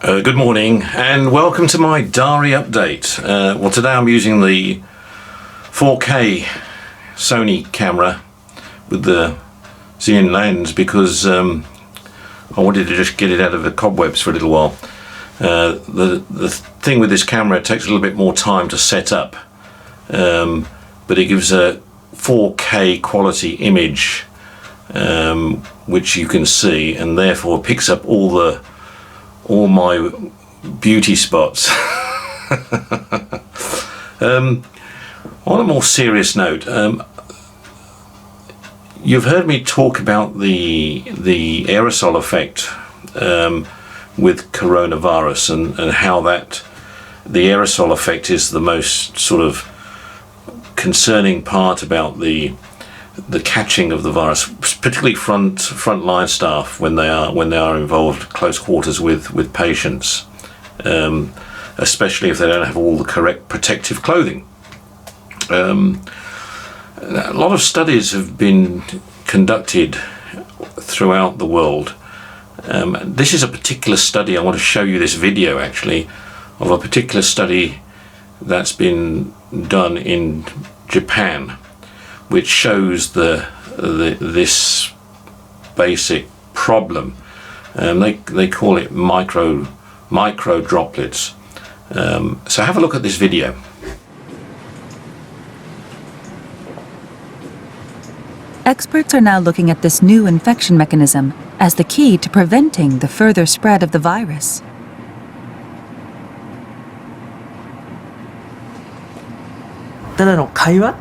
Good morning and welcome to my diary update. Well, today I'm using the 4K Sony camera with the Zoom lens because I wanted to just get it out of the cobwebs for a little while. The thing with this camera, it takes a little bit more time to set up, but it gives a 4K quality image, which you can see, and therefore picks up all my beauty spots. On a more serious note, you've heard me talk about the aerosol effect with coronavirus and how that the aerosol effect is the most sort of concerning part about the catching of the virus, particularly frontline staff when they are involved close quarters with patients, especially if they don't have all the correct protective clothing. A lot of studies have been conducted throughout the world. This is a particular study. I want to show you this video actually of a particular study that's been done in Japan, which shows this basic problem. They call it micro droplets. So have a look at this video. Experts are now looking at this new infection mechanism as the key to preventing the further spread of the virus. ただの会話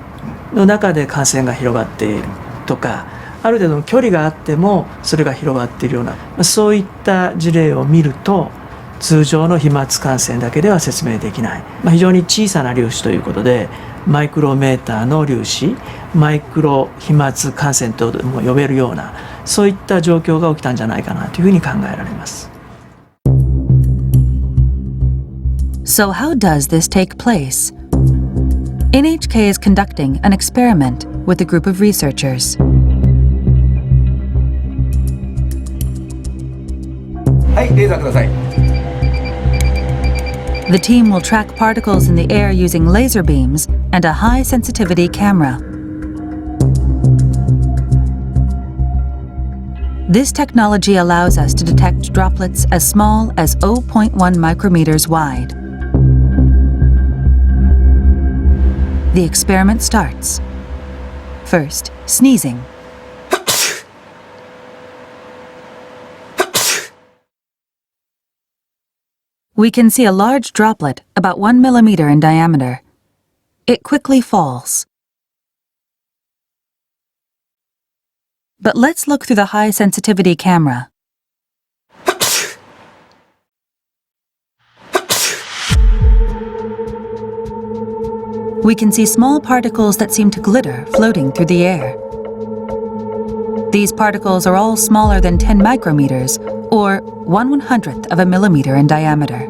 の中で感染が広がっているとか、ある程度の距離があってもそれが広がっているような、そういった事例を見ると通常の飛沫感染だけでは説明できない、非常に小さな粒子ということでマイクロメーターの粒子、マイクロ飛沫感染とも呼べるような、そういった状況が起きたんじゃないかなというふうに考えられます。 So how does this take place? NHK is conducting an experiment with a group of researchers. はい、レーザーください。 The team will track particles in the air using laser beams and a high-sensitivity camera. This technology allows us to detect droplets as small as 0.1 micrometers wide. The experiment starts. First, sneezing. We can see a large droplet about 1 millimeter in diameter. It quickly falls. But let's look through the high-sensitivity camera. We can see small particles that seem to glitter floating through the air. These particles are all smaller than 10 micrometers, or 1/100th of a millimeter in diameter.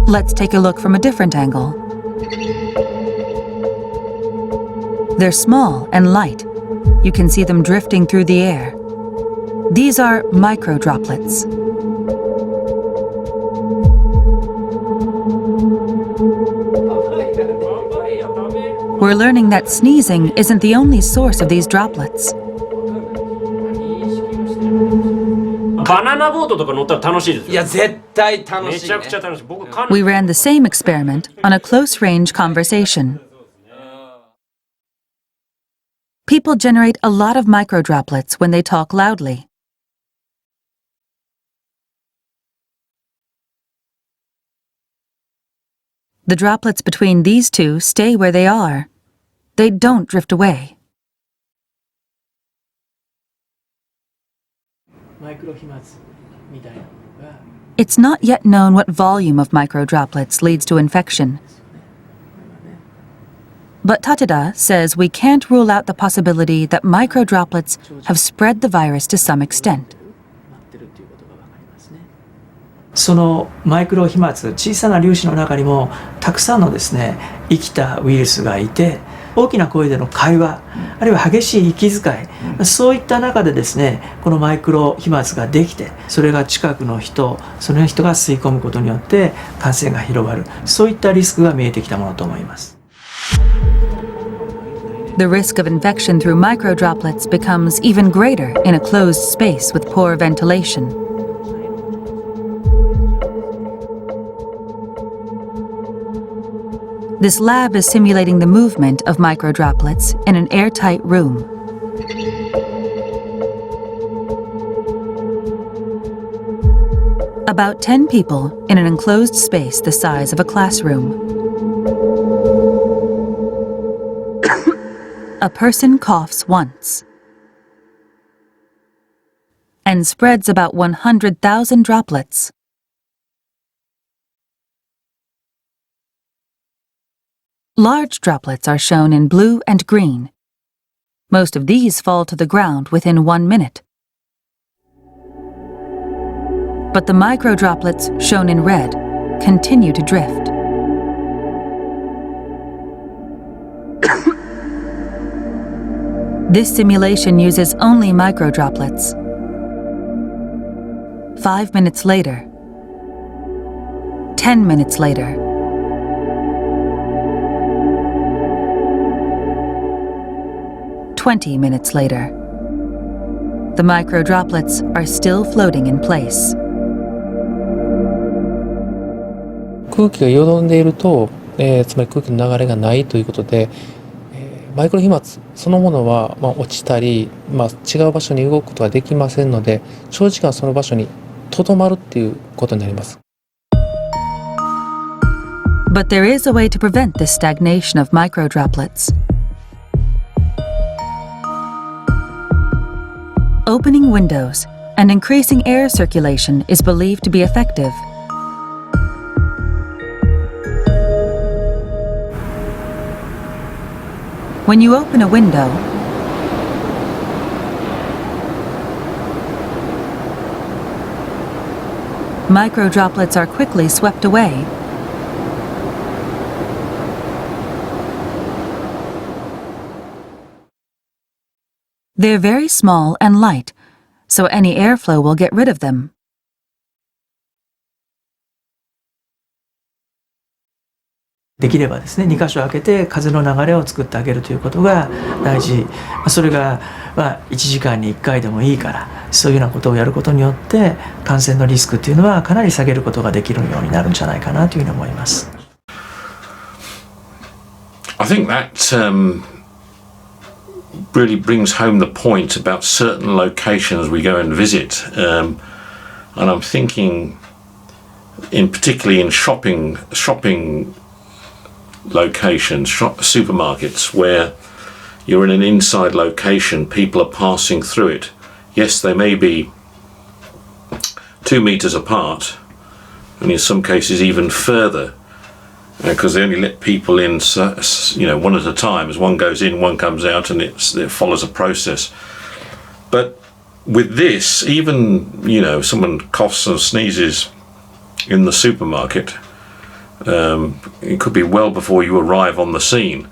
Let's take a look from a different angle. They're small and light. You can see them drifting through the air. These are micro droplets. We're learning that sneezing isn't the only source of these droplets. We ran the same experiment on a close-range conversation. People generate a lot of micro droplets when they talk loudly. The droplets between these two stay where they are. They don't drift away. It's not yet known what volume of microdroplets leads to infection. But Tateda says we can't rule out the possibility that microdroplets have spread the virus to some extent. そのマイクロ飛沫、小さな粒子の中にもたくさんのですね、生きたウイルスがいて、大きな声での会話、あるいは激しい息遣い、そういった中でですね、このマイクロ飛沫ができて、それが近くの人、その人が吸い込むことによって感染が広がる、そういったリスクが見えてきたものと思います。The risk of infection through microdroplets becomes even greater in a closed space with poor ventilation. This lab is simulating the movement of microdroplets in an airtight room. About 10 people in an enclosed space the size of a classroom. A person coughs once and spreads about 100,000 droplets. Large droplets are shown in blue and green. Most of these fall to the ground within 1 minute. But the microdroplets, shown in red, continue to drift. This simulation uses only microdroplets. 5 minutes later, 10 minutes later, 20 minutes later, the microdroplets are still floating in place. 空気がよどんでいると、つまり空気の流れがないということで、マイクロ飛沫そのものは、落ちたり、違う場所に動くことができませんので、長時間その場所にとどまるっていうことになります。But there is a way to prevent this stagnation of microdroplets. Opening windows and increasing air circulation is believed to be effective. When you open a window, microdroplets are quickly swept away. They're very small and light, so any airflow will get rid of them. できればですね、2箇所開けて風の流れを作ってあげるということが大事。それが1時間に1回でもいいから、そういうようなことをやることによって感染のリスクっていうのはかなり下げることができるようになるんじゃないかなというふうに思います。I think that really brings home the point about certain locations we go and visit, and I'm thinking particularly in shopping locations, supermarkets, where you're in an inside location, people are passing through it. Yes, they may be 2 meters apart, and in some cases even further, because they only let people in, one at a time. As one goes in, one comes out, and it follows a process. But with this, even someone coughs or sneezes in the supermarket, it could be well before you arrive on the scene,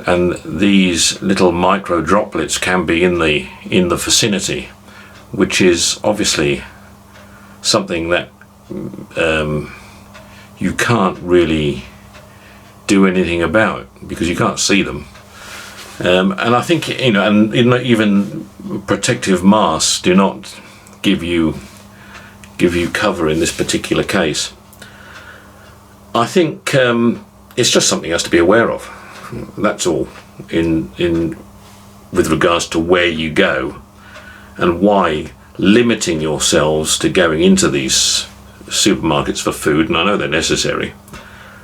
and these little micro droplets can be in the vicinity, which is obviously something that you can't really do anything about because you can't see them. And I think and even protective masks do not give you cover in this particular case. I think it's just something else to be aware of. That's all. With regards to where you go and why limiting yourselves to going into these supermarkets for food, and I know they're necessary,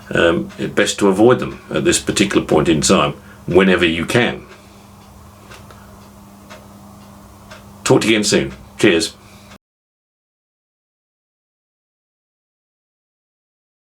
it's best to avoid them at this particular point in time whenever you can. Talk to you again soon. Cheers.